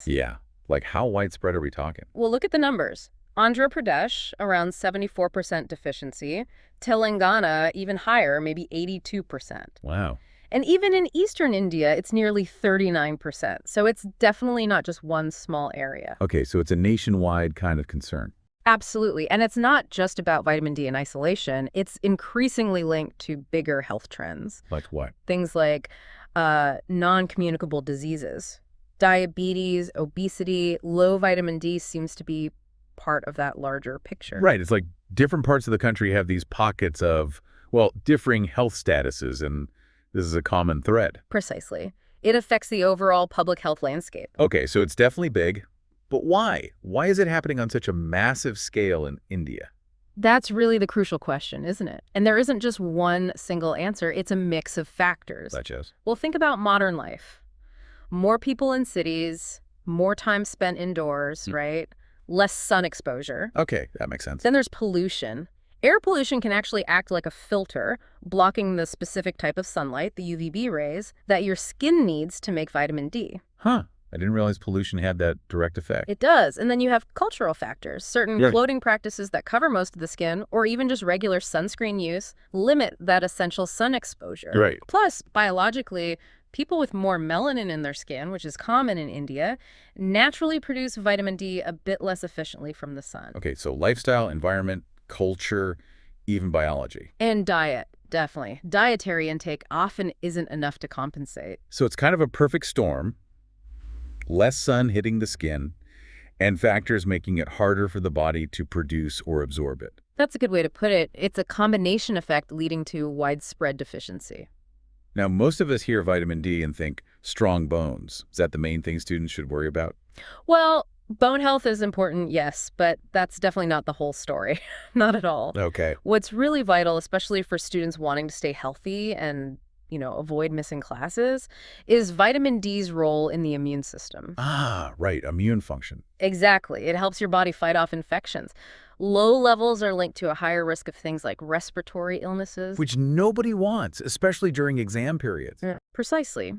Yeah. Like how widespread are we talking? Well, look at the numbers. Andhra Pradesh, around 74% deficiency. Telangana, even higher, maybe 82%. Wow. And even in eastern India, it's nearly 39%. So it's definitely not just one small area. Okay, so it's a nationwide kind of concern. Absolutely. And it's not just about vitamin D in isolation. It's increasingly linked to bigger health trends. Like what? Things like non-communicable diseases. Diabetes, obesity, low vitamin D seems to be part of that larger picture. Right. It's like different parts of the country have these pockets of, well, differing health statuses, and this is a common thread. Precisely. It affects the overall public health landscape. Okay, so it's definitely big, but why? Why is it happening on such a massive scale in India? That's really the crucial question, isn't it? And there isn't just one single answer. It's a mix of factors. Such as? Well, think about modern life. More people in cities, more time spent indoors, right? Less sun exposure. Okay, that makes sense. Then there's pollution. Air pollution can actually act like a filter, blocking the specific type of sunlight, the UVB rays, that your skin needs to make vitamin D. Huh. I didn't realize pollution had that direct effect. It does. And then you have cultural factors. Certain Yeah. clothing practices that cover most of the skin, or even just regular sunscreen use, limit that essential sun exposure. Right. Plus, biologically, people with more melanin in their skin, which is common in India, naturally produce vitamin D a bit less efficiently from the sun. Okay, so lifestyle, environment, culture, even biology. And diet, definitely. Dietary intake often isn't enough to compensate. So it's kind of a perfect storm, less sun hitting the skin, and factors making it harder for the body to produce or absorb it. That's a good way to put it. It's a combination effect leading to widespread deficiency. Now, most of us hear vitamin D and think strong bones. Is that the main thing students should worry about? Well, bone health is important, yes, but that's definitely not the whole story. Not at all. Okay. What's really vital, especially for students wanting to stay healthy and, avoid missing classes, is vitamin D's role in the immune system. Ah, right, immune function. Exactly. It helps your body fight off infections. Low levels are linked to a higher risk of things like respiratory illnesses. Which nobody wants, especially during exam periods. Precisely.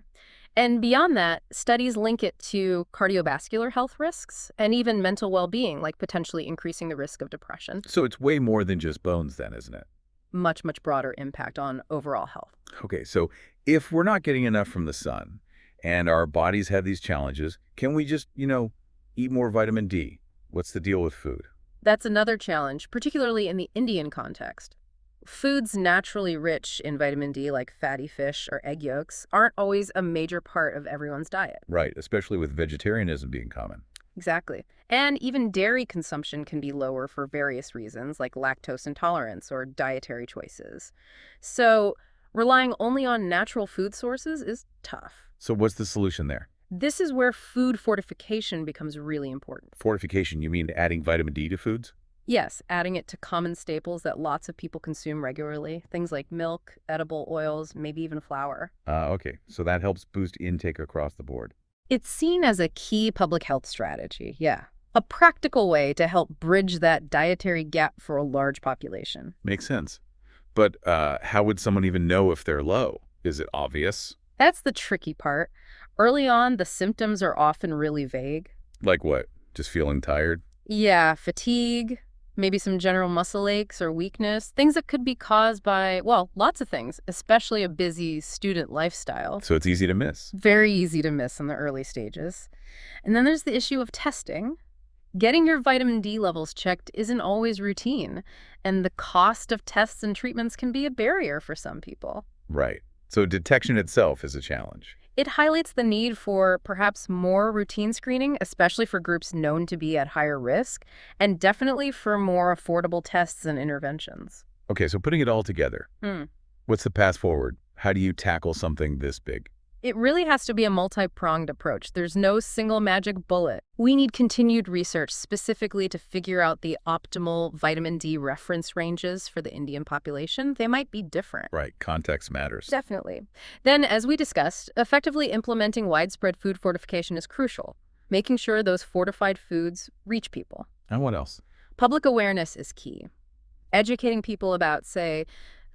And beyond that, studies link it to cardiovascular health risks and even mental well-being, like potentially increasing the risk of depression. So it's way more than just bones then, isn't it? Much, much broader impact on overall health. Okay, so if we're not getting enough from the sun and our bodies have these challenges, can we just, eat more vitamin D? What's the deal with food? That's another challenge, particularly in the Indian context. Foods naturally rich in vitamin D, like fatty fish or egg yolks, aren't always a major part of everyone's diet. Right, especially with vegetarianism being common. Exactly. And even dairy consumption can be lower for various reasons, like lactose intolerance or dietary choices. So relying only on natural food sources is tough. So what's the solution there? This is where food fortification becomes really important. Fortification, you mean adding vitamin D to foods? Yes, adding it to common staples that lots of people consume regularly, things like milk, edible oils, maybe even flour. Okay, so that helps boost intake across the board. It's seen as a key public health strategy, yeah. A practical way to help bridge that dietary gap for a large population. Makes sense. But how would someone even know if they're low? Is it obvious? That's the tricky part. Early on, the symptoms are often really vague. Like what? Just feeling tired? Yeah, fatigue, maybe some general muscle aches or weakness, things that could be caused by, well, lots of things, especially a busy student lifestyle. So it's easy to miss. Very easy to miss in the early stages. And then there's the issue of testing. Getting your vitamin D levels checked isn't always routine, and the cost of tests and treatments can be a barrier for some people. Right. So detection itself is a challenge. It highlights the need for perhaps more routine screening, especially for groups known to be at higher risk, and definitely for more affordable tests and interventions. Okay, so putting it all together, what's the path forward? How do you tackle something this big? It really has to be a multi-pronged approach. There's no single magic bullet. We need continued research specifically to figure out the optimal vitamin D reference ranges for the Indian population. They might be different. Right, context matters. Definitely. Then, as we discussed, effectively implementing widespread food fortification is crucial, making sure those fortified foods reach people. And what else? Public awareness is key. Educating people about, say,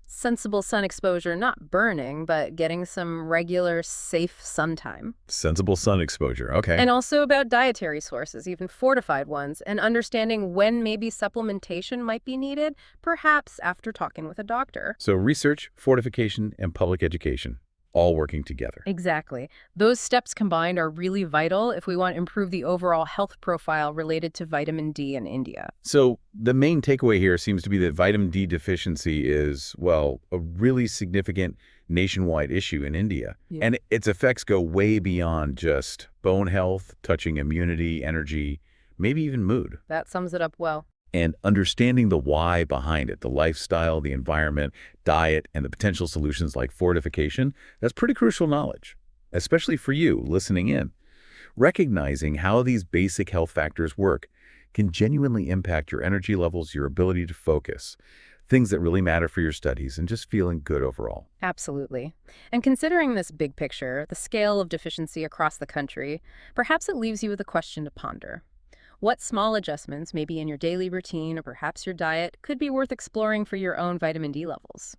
Sensible sun exposure, not burning, but getting some regular, safe sun time. Sensible sun exposure. Okay. And also about dietary sources, even fortified ones, and understanding when maybe supplementation might be needed, perhaps after talking with a doctor. So research, fortification, and public education all working together. Exactly. Those steps combined are really vital if we want to improve the overall health profile related to vitamin D in India. So the main takeaway here seems to be that vitamin D deficiency is, well, a really significant nationwide issue in India. Yeah. And its effects go way beyond just bone health, touching immunity, energy, maybe even mood. That sums it up well. And understanding the why behind it, the lifestyle, the environment, diet, and the potential solutions like fortification, that's pretty crucial knowledge, especially for you listening in. Recognizing how these basic health factors work can genuinely impact your energy levels, your ability to focus, things that really matter for your studies, and just feeling good overall. Absolutely. And considering this big picture, the scale of deficiency across the country, perhaps it leaves you with a question to ponder. What small adjustments, maybe in your daily routine or perhaps your diet, could be worth exploring for your own vitamin D levels?